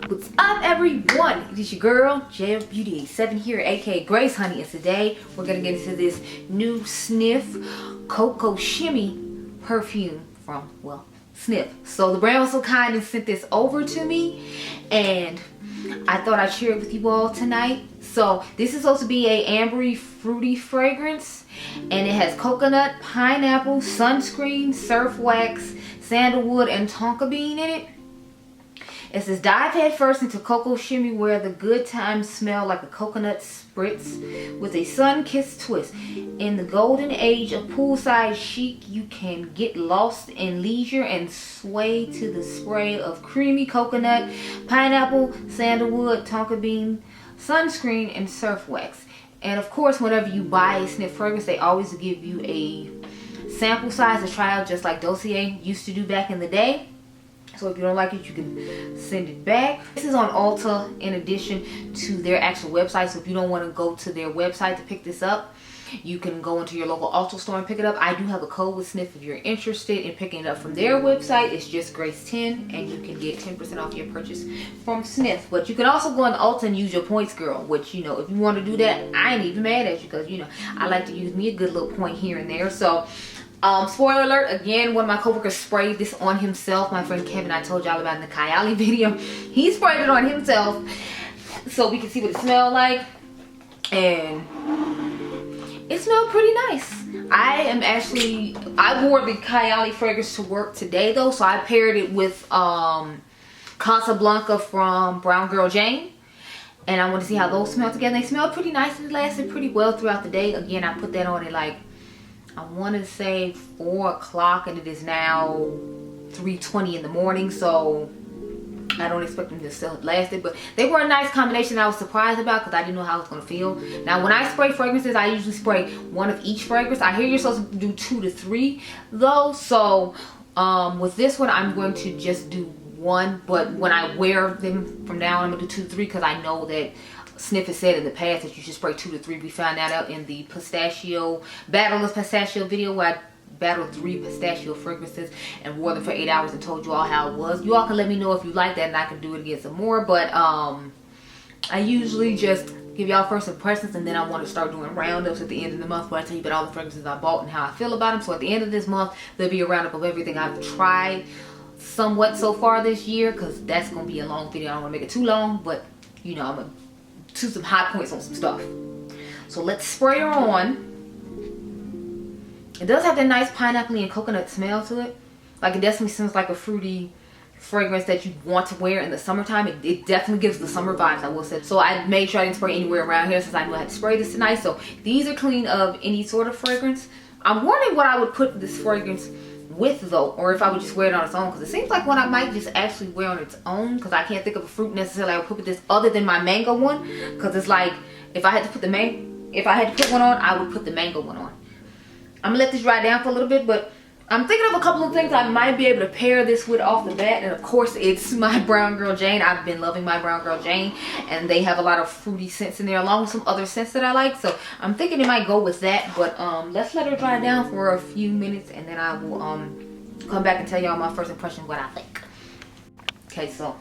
What's up, everyone? It is your girl Gelbeauty-QM here, aka Grace Honey, and today we're gonna get into this new Snif Coco Shimmy perfume from, well, Snif. So the brand was so kind and sent this over to me, and I thought I'd share it with you all tonight. So this is supposed to be a ambery fruity fragrance, and it has coconut, pineapple, sunscreen, surf wax, sandalwood, and tonka bean in it. It says, dive head first into Coco Shimmy where the good times smell like a coconut spritz with a sun-kissed twist. In the golden age of poolside chic, you can get lost in leisure and sway to the spray of creamy coconut, pineapple, sandalwood, tonka bean, sunscreen, and surf wax. And of course, whenever you buy a Snif fragrance, they always give you a sample size to try out, just like Dossier used to do back in the day. So if you don't like it, you can send it back. This is on Ulta in addition to their actual website. So if you don't want to go to their website to pick this up, you can go into your local Ulta store and pick it up. I do have a code with Snif if you're interested in picking it up from their website. It's just Grace10, and you can get 10% off your purchase from Snif. But you can also go on Ulta and use your points, girl. Which, you know, if you want to do that, I ain't even mad at you, because, you know, I like to use me a good little point here and there. So spoiler alert, again, one of my coworkers sprayed this on himself. My friend Kevin, I told y'all about in the Kylie video. He sprayed it on himself so we can see what it smelled like. And it smelled pretty nice. I wore the Kylie fragrance to work today though. So I paired it with Casablanca from Brown Girl Jane. And I want to see how those smell together. They smelled pretty nice and it lasted pretty well throughout the day. Again, I put that on at like, I want to say 4 o'clock, and it is now 3:20 in the morning, so I don't expect them to still have lasted. But they were a nice combination I was surprised about, because I didn't know how it was going to feel. Now, when I spray fragrances, I usually spray one of each fragrance. I hear you're supposed to do 2 to 3 though, so with this one, I'm going to just do 1. But when I wear them from now on, I'm going to do 2 to 3, because I know that Snif has said in the past that you should spray 2 to 3. We found that out in the pistachio, Battle of Pistachio video, where I battled 3 pistachio fragrances and wore them for 8 hours and told you all how it was. You all can let me know if you like that, and I can do it again some more. But I usually just give y'all first impressions, and then I want to start doing roundups at the end of the month where I tell you about all the fragrances I bought and how I feel about them. So at the end of this month, there'll be a roundup of everything I've tried somewhat so far this year, because that's going to be a long video. I don't want to make it too long, but you know, I'm going to some high points on some stuff. So let's spray her on. It does have that nice pineapple and coconut smell to it. Like, it definitely smells like a fruity fragrance that you want to wear in the summertime. It definitely gives the summer vibes, I will say. So I made sure I didn't spray anywhere around here, since I knew I had to spray this tonight. So these are clean of any sort of fragrance. I'm wondering what I would put this fragrance with though, or if I would just wear it on its own, because it seems like one I might just actually wear on its own, because I can't think of a fruit necessarily I would put with this other than my mango one, because it's like, if I had to put one on, I would put the mango one on. I'm gonna let this dry down for a little bit, but I'm thinking of a couple of things I might be able to pair this with off the bat. And of course, it's my Brown Girl Jane. I've been loving my Brown Girl Jane, and they have a lot of fruity scents in there, along with some other scents that I like. So I'm thinking it might go with that. But let's let her dry down for a few minutes, and then I will come back and tell y'all my first impression, what I think. Okay, so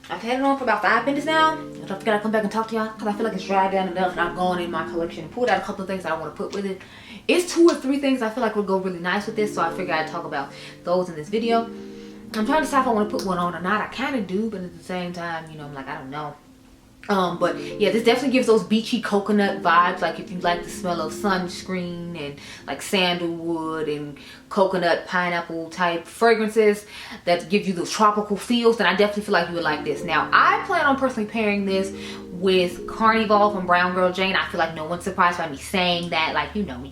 I've had it on for about 5 minutes now. I don't forget I come back and talk to y'all, because I feel like it's dried down enough, and I've gone in my collection and pulled out a couple of things I want to put with it. It's 2 or 3 things I feel like would go really nice with this, so I figured I'd talk about those in this video. I'm trying to decide if I want to put one on or not. I kind of do, but at the same time, you know, I'm like, I don't know. But yeah, this definitely gives those beachy coconut vibes. Like, if you like the smell of sunscreen and like sandalwood and coconut pineapple type fragrances that give you those tropical feels, then I definitely feel like you would like this. Now, I plan on personally pairing this with Carnival from Brown Girl Jane. I feel like no one's surprised by me saying that. Like, you know,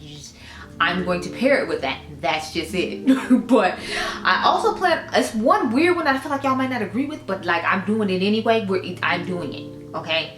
I'm going to pair it with that. That's just it. But I also plan, it's one weird one that I feel like y'all might not agree with, but like, I'm doing it anyway. I'm doing it. Okay,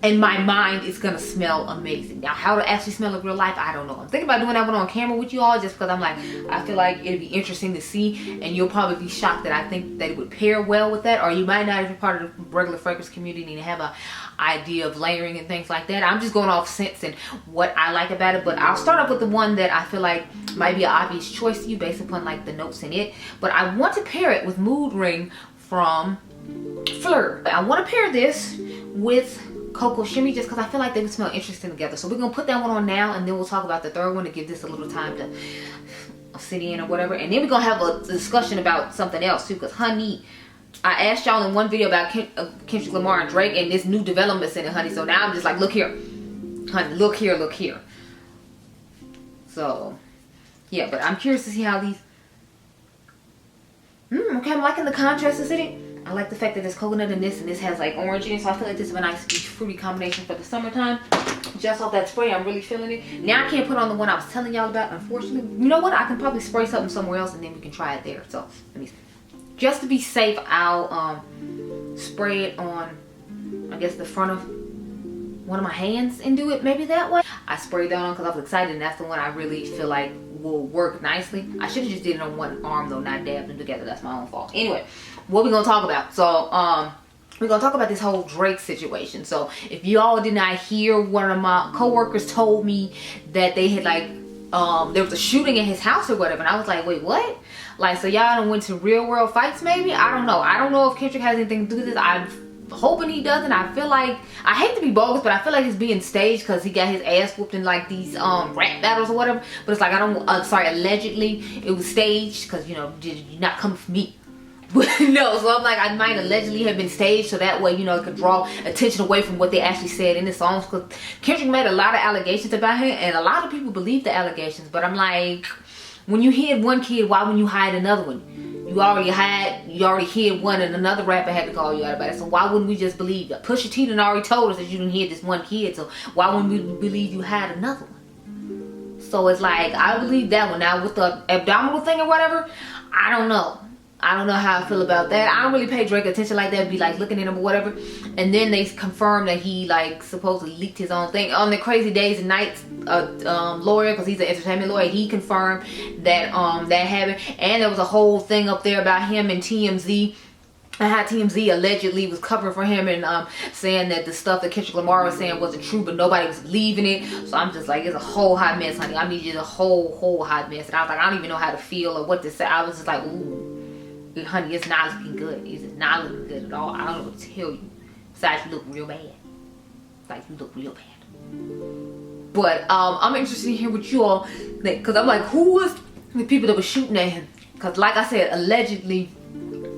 in my mind, it's gonna smell amazing. Now, how to actually smell in real life, I don't know. I'm thinking about doing that one on camera with you all, just because I'm like, I feel like it'd be interesting to see, and you'll probably be shocked that I think that it would pair well with that, or you might not, if you're part of the regular fragrance community and have a idea of layering and things like that. I'm just going off scents and what I like about it, but I'll start off with the one that I feel like might be an obvious choice to you based upon like the notes in it. But I want to pair it with Mood Ring from Fleur. I want to pair this with Coco Shimmy just because I feel like they would smell interesting together. So we're going to put that one on now, and then we'll talk about the third one to give this a little time to sit in or whatever. And then we're going to have a discussion about something else too, because honey, I asked y'all in one video about Kendrick Lamar and Drake and this new developments in it, honey. So now I'm just like, look here, honey, look here, look here. So yeah, but I'm curious to see how these. Okay, I'm liking the contrast in it. I like the fact that there's coconut in this and this has like orange in it. So I feel like this is a nice beach fruity combination for the summertime. Just off that spray, I'm really feeling it. Now I can't put on the one I was telling y'all about, unfortunately. You know what? I can probably spray something somewhere else and then we can try it there. So let me, just to be safe, I'll spray it on, I guess, the front of one of my hands and do it maybe that way. I sprayed that on because I was excited, and that's the one I really feel like will work nicely. I should have just did it on one arm though, not dabbed them together. That's my own fault. Anyway, what we gonna talk about? So we're gonna talk about this whole Drake situation. So if y'all did not hear, one of my co-workers told me that they had like there was a shooting in his house or whatever, and I was like, wait, what? Like, so y'all done went to real world fights maybe? I don't know if Kendrick has anything to do with this. I'm hoping he doesn't. I feel like, I hate to be bogus, but I feel like it's being staged because he got his ass whooped in like these rap battles or whatever. But it's like, sorry, allegedly it was staged because, you know, you're not coming for me. But no, so I'm like, I might allegedly have been staged so that way, you know, it could draw attention away from what they actually said in the songs. Because Kendrick made a lot of allegations about him, and a lot of people believe the allegations. But I'm like, when you hid one kid, why wouldn't you hide another one? You already hid one, and another rapper had to call you out about it. So why wouldn't we just believe that? Pusha T done already told us that you didn't hid this one kid, so why wouldn't we believe you had another one? So it's like, I believe that one. Now with the abdominal thing or whatever, I don't know. I don't know how I feel about that. I don't really pay Drake attention like that, be like looking at him or whatever. And then they confirmed that he like supposedly leaked his own thing on the Crazy Days and Nights lawyer, because he's an entertainment lawyer. He confirmed that that happened, and there was a whole thing up there about him and TMZ. And how TMZ allegedly was covering for him and saying that the stuff that Kendrick Lamar was saying wasn't true, but nobody was believing it. So I'm just like, it's a whole hot mess, honey. I mean, it's a whole hot mess. And I was like, I don't even know how to feel or what to say. I was just like, ooh. Honey, it's not looking good. It's not looking good at all. I don't know what to tell you. Besides, you look real bad. Like, you look real bad. But I'm interested to hear what you all think, because I'm like, who was the people that were shooting at him? Because like I said, allegedly,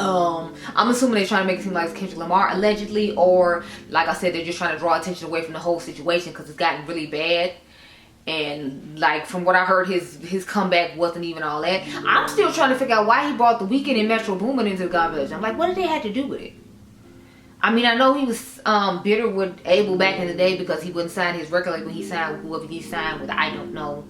I'm assuming they're trying to make it seem like it's Kendrick Lamar allegedly, or like I said, they're just trying to draw attention away from the whole situation because it's gotten really bad. And like from what I heard, his comeback wasn't even all that. I'm still trying to figure out why he brought The Weeknd and Metro Boomin into the conversation. I'm like, what did they have to do with it? I mean, I know he was bitter with Abel back in the day because he wouldn't sign his record label. He signed with whoever he signed with. I don't know,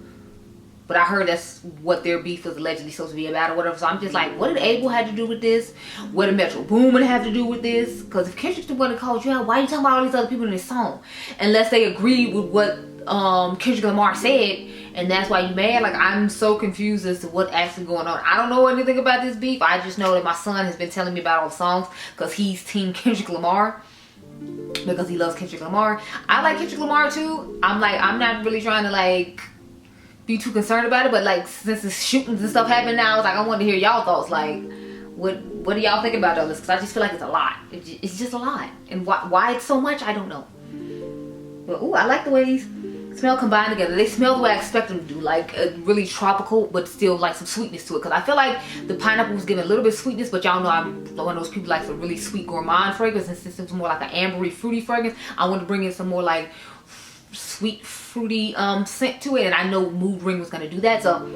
but I heard that's what their beef was allegedly supposed to be about or whatever. So I'm just like, what did Abel have to do with this? What did Metro Boomin have to do with this? Because if Kendrick's the one that called you out, why are you talking about all these other people in this song? Unless they agree with what Kendrick Lamar said, and that's why you mad. Like, I'm so confused as to what's actually going on. I don't know anything about this beef. I just know that my son has been telling me about all the songs because he's team Kendrick Lamar, because he loves Kendrick Lamar. I like Kendrick Lamar too. I'm like, I'm not really trying to like be too concerned about it, but like since the shootings and stuff happened now, I was like, I wanted to hear y'all thoughts. Like, what do y'all think about all this? Because I just feel like it's a lot. It's just a lot, and why it's so much, I don't know. But ooh, I like the way these smell combined together. They smell the way I expect them to do, like really tropical, but still like some sweetness to it. Because I feel like the pineapple was giving a little bit of sweetness, but y'all know I'm one of those people like a really sweet gourmand fragrance, and since it's more like an ambery fruity fragrance, I want to bring in some more like sweet fruity scent to it, and I know Mood Ring was going to do that, so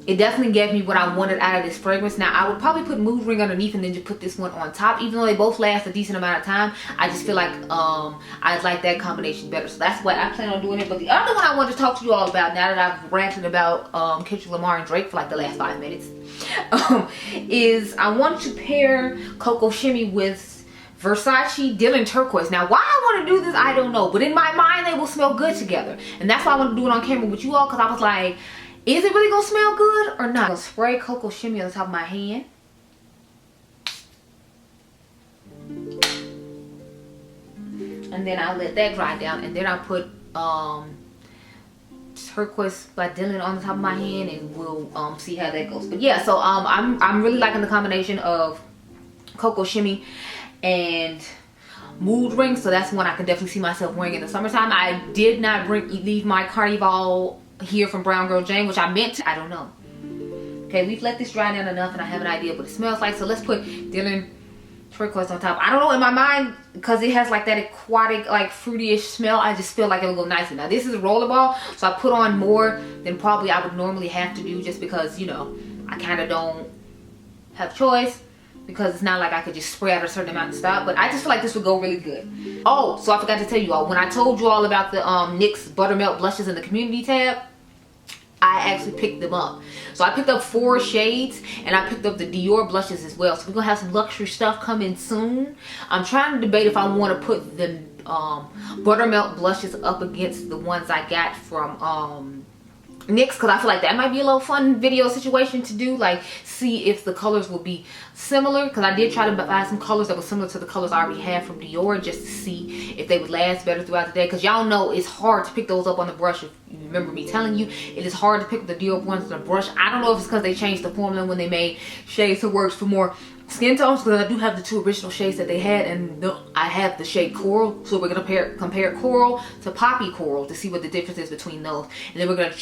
it definitely gave me what I wanted out of this fragrance. Now, I would probably put Mood Ring underneath and then just put this one on top. Even though they both last a decent amount of time, I just feel like I like that combination better. So that's why I plan on doing it. But the other one I wanted to talk to you all about, now that I've ranted about Kendrick Lamar and Drake for like the last 5 minutes, is I want to pair Coco Shimmy with Versace Dylan Turquoise. Now, why I want to do this, I don't know. But in my mind, they will smell good together. And that's why I want to do it on camera with you all, because I was like, is it really gonna smell good or not? I'm gonna spray Coco Shimmy on the top of my hand. And then I'll let that dry down. And then I'll put Turquoise by Dylan on the top of my hand, and we'll see how that goes. But yeah, so I'm really liking the combination of Coco Shimmy and Mood Ring, so that's one I can definitely see myself wearing in the summertime. I did not leave my Carnival here from Brown Girl Jane, which I meant to. I don't know. Okay, we've let this dry down enough and I have an idea of what it smells like, so let's put Dylan turquoise on top. I don't know, in my mind, because it has like that aquatic, like fruity-ish smell, I just feel like it'll go nicely. Now this is a rollerball, so I put on more than probably I would normally have to do, just because, you know, I kind of don't have choice, because it's not like I could just spray out a certain amount and stop. But I just feel like this would go really good. Oh, so I forgot to tell you all, when I told you all about the NYX Buttermelt blushes in the community tab, I actually picked them up. So I picked up 4 shades and I picked up the Dior blushes as well. So we're gonna have some luxury stuff coming soon. I'm trying to debate if I want to put the Buttermelt blushes up against the ones I got from NYX, because I feel like that might be a little fun video situation to do, like see if the colors will be similar, because I did try to buy some colors that were similar to the colors I already have from Dior, just to see if they would last better throughout the day, because y'all know it's hard to pick those up on the brush. If you remember me telling you, it is hard to pick up the Dior ones on the brush. I don't know if it's because they changed the formula when they made shades that works for more skin tones, because I do have the 2 original shades that they had, and I have the shade Coral, so we're gonna compare Coral to Poppy Coral to see what the difference is between those, and then we're gonna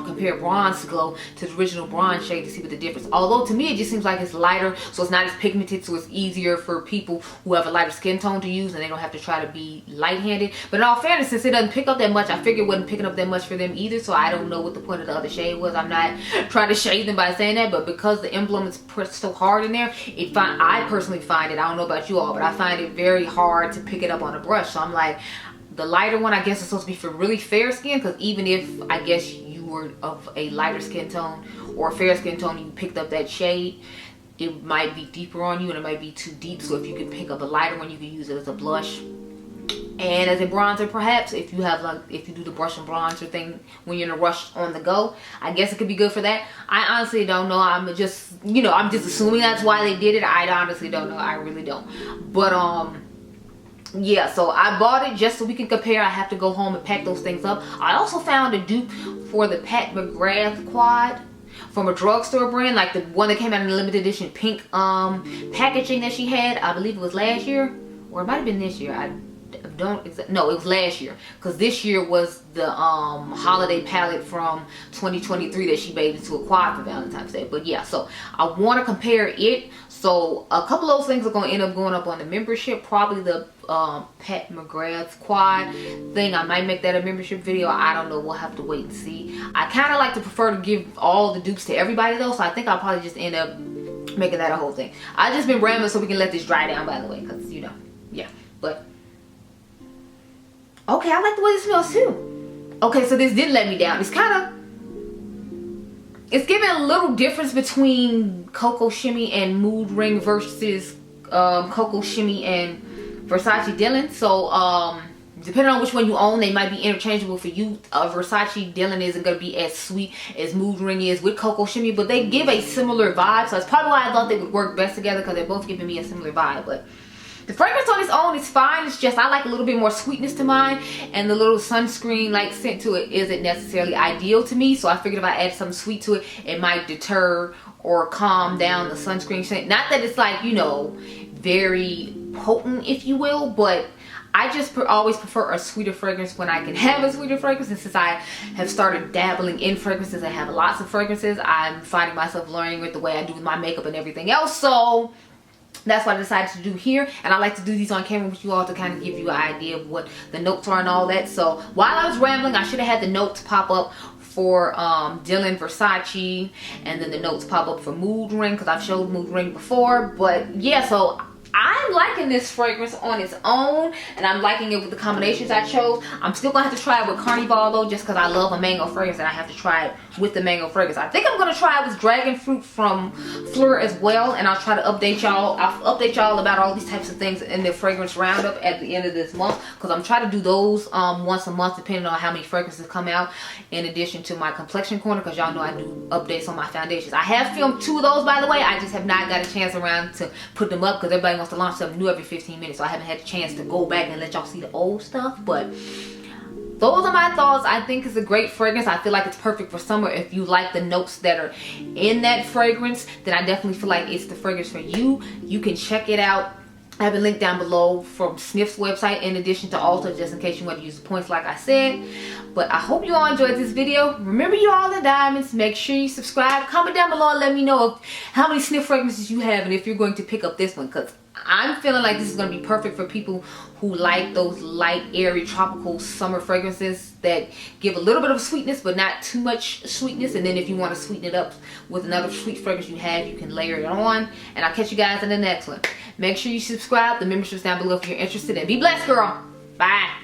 compare Bronze Glow to the original bronze shade to see what the difference. Although to me it just seems like it's lighter, so it's not as pigmented, so it's easier for people who have a lighter skin tone to use, and they don't have to try to be light-handed. But in all fairness, since it doesn't pick up that much, I figured it wasn't picking up that much for them either, so I don't know what the point of the other shade was. I'm not trying to shade them by saying that, but because the emblem is pressed so hard in there, I personally find it, I don't know about you all, but I find it very hard to pick it up on a brush. So I'm like, the lighter one I guess is supposed to be for really fair skin, because even if I guess you were of a lighter skin tone or a fair skin tone, you picked up that shade, it might be deeper on you and it might be too deep. So if you can pick up a lighter one, you can use it as a blush and as a bronzer, perhaps, if you have like, if you do the brush and bronzer thing when you're in a rush on the go. I guess it could be good for that. I honestly don't know. I'm just, you know, I'm just assuming that's why they did it. I honestly don't know. I really don't. But yeah, so I bought it just so we can compare. I have to go home and pack those things up. I also found a dupe for the Pat McGrath quad from a drugstore brand, like the one that came out in the limited edition pink packaging that she had. I believe it was last year, or it might have been this year. No, it was last year, because this year was the holiday palette from 2023 that she made into a quad for Valentine's Day. But yeah, so I want to compare it. So a couple of those things are going to end up going up on the membership. Probably the Pat McGrath's quad thing, I might make that a membership video. I don't know, we'll have to wait and see. I kind of like to prefer to give all the dupes to everybody though, so I think I'll probably just end up making that a whole thing. I've just been rambling so we can let this dry down, by the way, because, you know, yeah. But okay, I like the way it smells too. Okay, so this didn't let me down. It's kind of, it's giving a little difference between Coco Shimmy and Mood Ring versus Coco Shimmy and Versace Dylan. So depending on which one you own, they might be interchangeable for you. Versace Dylan isn't going to be as sweet as Mood Ring is with Coco Shimmy, but they give a similar vibe. So that's probably why I thought they would work best together, because they're both giving me a similar vibe. But the fragrance on its own is fine. It's just I like a little bit more sweetness to mine, and the little sunscreen like scent to it isn't necessarily ideal to me. So I figured if I add something sweet to it, it might deter or calm down the sunscreen scent. Not that it's like, you know, very potent, if you will, but I just always prefer a sweeter fragrance when I can have a sweeter fragrance. And since I have started dabbling in fragrances and have lots of fragrances, I'm finding myself learning with the way I do with my makeup and everything else. So that's what I decided to do here, and I like to do these on camera with you all to kind of give you an idea of what the notes are and all that. So while I was rambling, I should have had the notes pop up for Dylan Versace, and then the notes pop up for Mood Ring, because I've showed Mood Ring before. But yeah, so I'm liking this fragrance on its own, and I'm liking it with the combinations I chose. I'm still gonna have to try it with Carnival though, just because I love a mango fragrance, and I have to try it with the mango fragrance. I think I'm gonna try it with Dragon Fruit from Fleur as well, and I'll try to update y'all. I'll update y'all about all these types of things in the fragrance roundup at the end of this month, because I'm trying to do those once a month, depending on how many fragrances come out, in addition to my complexion corner, because y'all know I do updates on my foundations. I have filmed 2 of those, by the way. I just have not got a chance around to put them up, because everybody wants to launch something new every 15 minutes, so I haven't had a chance to go back and let y'all see the old stuff. But those are my thoughts. I think it's a great fragrance. I feel like it's perfect for summer. If you like the notes that are in that fragrance, then I definitely feel like it's the fragrance for you. You can check it out. I have a link down below from Snif's website in addition to Ulta, just in case you want to use the points like I said. But I hope you all enjoyed this video. Remember, you all the diamonds. Make sure you subscribe. Comment down below and let me know how many Snif fragrances you have and if you're going to pick up this one, because I'm feeling like this is going to be perfect for people who like those light, airy, tropical summer fragrances that give a little bit of sweetness but not too much sweetness. And then if you want to sweeten it up with another sweet fragrance you have, you can layer it on. And I'll catch you guys in the next one. Make sure you subscribe. The membership's down below if you're interested. And be blessed, girl. Bye.